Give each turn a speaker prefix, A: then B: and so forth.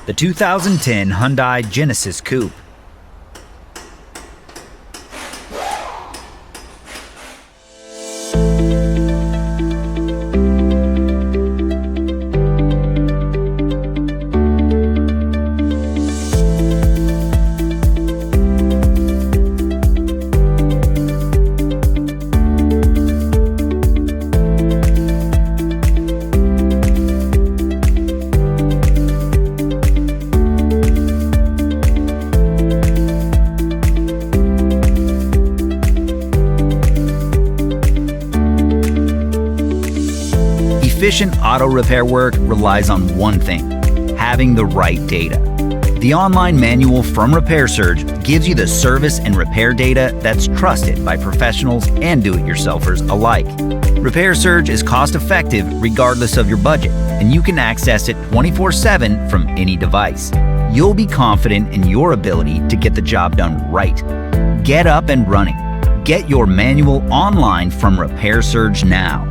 A: the 2010 Hyundai Genesis Coupe. Efficient auto repair work relies on one thing: having the right data. The online manual from RepairSurge gives you the service and repair data that's trusted by professionals and do-it-yourselfers alike. RepairSurge is cost-effective regardless of your budget, and you can access it 24/7 from any device. You'll be confident in your ability to get the job done right. Get up and running. Get your manual online from RepairSurge now.